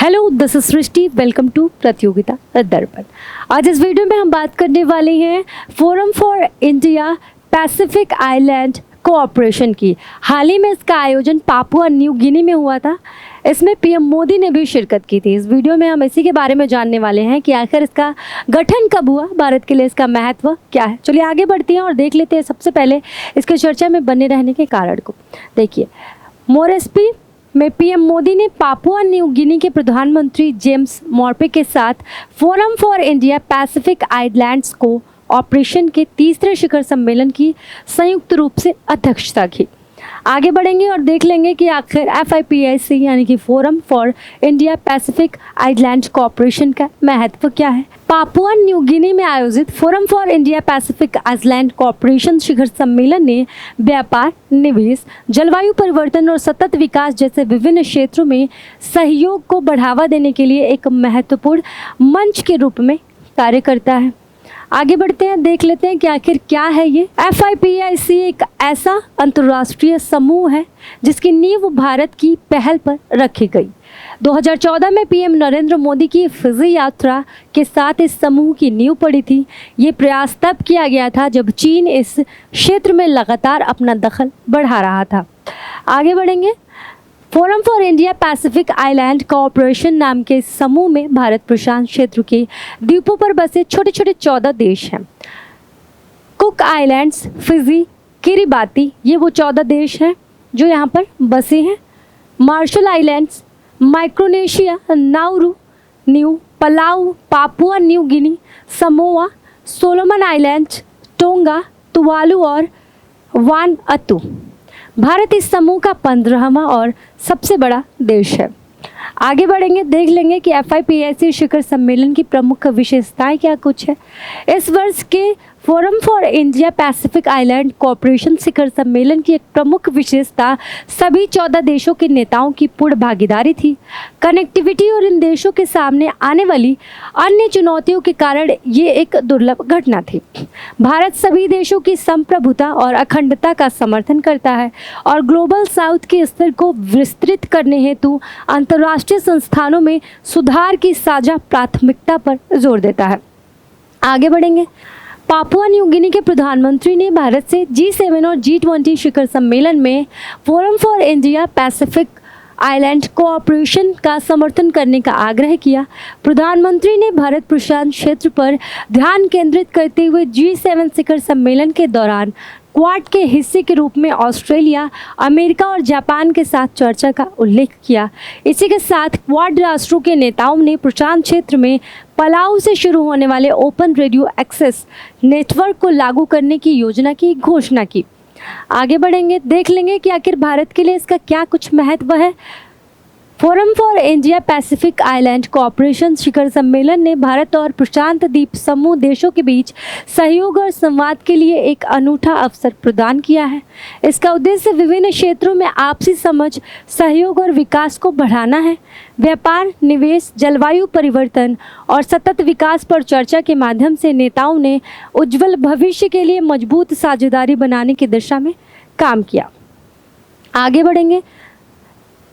Hello, this is Srishti. Welcome to Pratiyogita Darpan. आज इस video में हम बात करने वाले हैं forum for India Pacific island cooperation की। हाल ही में इसका आयोजन पापुआ न्यू गिनी में हुआ था। इसमें पीएम मोदी ने भी शिरकत की थी। इस वीडियो में हम इसी के बारे में जानने वाले हैं कि आखिर इसका गठन कब हुआ, भारत के लिए इसका महत्व क्या है। चलिए आगे बढ़ते हैं और देख लेते हैं सबसे पहले इसके चर्चा में बने रहने के कारण को। देखिए, मोरेस्पी में पीएम मोदी ने पापुआ न्यू गिनी के प्रधानमंत्री जेम्स मॉर्पे के साथ forum for India Pacific islands को ऑपरेशन के तीसरे शिखर सम्मेलन की संयुक्त रूप से अध्यक्षता की। आगे बढ़ेंगे और देख लेंगे कि आखिर FIPIC यानी कि forum for India Pacific island cooperation का महत्व क्या है। पापुआ न्यू गिनी में आयोजित forum for India Pacific island cooperation शिखर सम्मेलन ने व्यापार, निवेश, जलवायु परिवर्तन और सतत विकास जैसे विभिन्न क्षेत्रों में सहयोग को बढ़ावा देने के लिए एक महत्वपूर्ण मंच के रूप में कार्य करता है। आगे बढ़ते हैं, देख लेते हैं कि आखिर क्या है ये। FIPIC एक ऐसा अंतर्राष्ट्रीय समूह है जिसकी नींव भारत की पहल पर रखी गई। 2014 में पीएम नरेंद्र मोदी की फिजी यात्रा के साथ इस समूह की नींव पड़ी थी। ये प्रयास तब किया गया था जब चीन इस क्षेत्र में लगातार अपना दखल बढ़ा रहा था। आगे बढ़ेंगे। Forum for India Pacific island cooperation नाम के इस समूह में भारत प्रशांत क्षेत्र के द्वीपों पर बसे छोटे छोटे 14 देश हैं। कुक आइलैंड्स, फिजी, किरिबाती, ये वो 14 देश हैं जो यहाँ पर बसे हैं। Marshall Islands, Micronesia, Nauru, new Palau, Papua New गिनी, Samoa, Solomon islands, tonga, Tuvalu और वानअतू। भारत इस समूह का 15वां और सबसे बड़ा देश है। आगे बढ़ेंगे, देख लेंगे कि FIPIC शिखर सम्मेलन की प्रमुख विशेषताएं क्या कुछ है। इस वर्ष के forum for India Pacific island cooperation शिखर सम्मेलन की एक प्रमुख विशेषता सभी 14 देशों के नेताओं की पूर्ण भागीदारी थी। कनेक्टिविटी और इन देशों के सामने आने वाली अन्य चुनौतियों के कारण ये एक दुर्लभ घटना थी। भारत सभी देशों की संप्रभुता और अखंडता का समर्थन करता है और ग्लोबल साउथ के स्तर को विस्तृत करने हेतु अंतर्राष्ट्रीय संस्थानों में सुधार की साझा प्राथमिकता पर जोर देता है। आगे बढ़ेंगे। पापुआ न्यू गिनी के प्रधानमंत्री ने भारत से G7 और G20 शिखर सम्मेलन में forum for India Pacific island cooperation का समर्थन करने का आग्रह किया। प्रधानमंत्री ने भारत प्रशांत क्षेत्र पर ध्यान केंद्रित करते हुए G7 शिखर सम्मेलन के दौरान क्वाड के हिस्से के रूप में ऑस्ट्रेलिया, अमेरिका और जापान के साथ चर्चा का उल्लेख किया। इसी के साथ क्वाड राष्ट्रों के नेताओं ने प्रशांत क्षेत्र में पलाऊ से शुरू होने वाले ओपन रेडियो एक्सेस नेटवर्क को लागू करने की योजना की घोषणा की। आगे बढ़ेंगे, देख लेंगे कि आखिर भारत के लिए इसका क्या कुछ महत्व है। Forum for India Pacific island cooperation शिखर सम्मेलन ने भारत और प्रशांत द्वीप समूह देशों के बीच सहयोग और संवाद के लिए एक अनूठा अवसर प्रदान किया है। इसका उद्देश्य विभिन्न क्षेत्रों में आपसी समझ, सहयोग और विकास को बढ़ाना है। व्यापार, निवेश, जलवायु परिवर्तन और सतत विकास पर चर्चा के माध्यम से नेताओं ने उज्ज्वल भविष्य के लिए मजबूत साझेदारी बनाने की दिशा में काम किया। आगे बढ़ेंगे।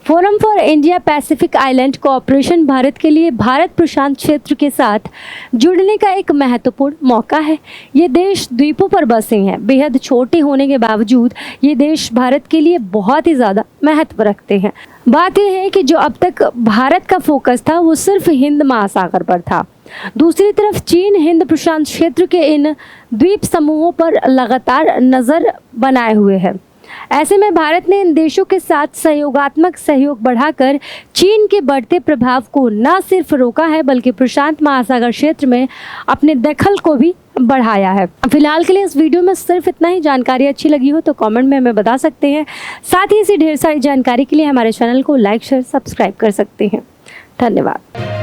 Forum for India Pacific island cooperation Bharat के लिए भारत प्रशांत क्षेत्र के साथ जुड़ने का एक महत्वपूर्ण मौका है। ये देश द्वीपों पर बसे हैं। बेहद छोटे होने के बावजूद ये देश भारत के लिए बहुत ही ज़्यादा महत्व रखते हैं। बात यह है कि जो अब तक भारत का फोकस था वो सिर्फ हिंद महासागर पर था। दूसरी तरफ चीन हिंद प्रशांत क्षेत्र के इन द्वीप समूहों पर लगातार नज़र बनाए हुए है। ऐसे में भारत ने इन देशों के साथ सहयोगात्मक सहयोग बढ़ाकर चीन के बढ़ते प्रभाव को न सिर्फ रोका है बल्कि प्रशांत महासागर क्षेत्र में अपने दखल को भी बढ़ाया है। फिलहाल के लिए इस वीडियो में सिर्फ इतना ही। जानकारी अच्छी लगी हो तो कमेंट में हमें बता सकते हैं। साथ ही इसी ढेर सारी जानकारी के लिए हमारे चैनल को लाइक, शेयर, सब्सक्राइब कर सकते हैं। धन्यवाद।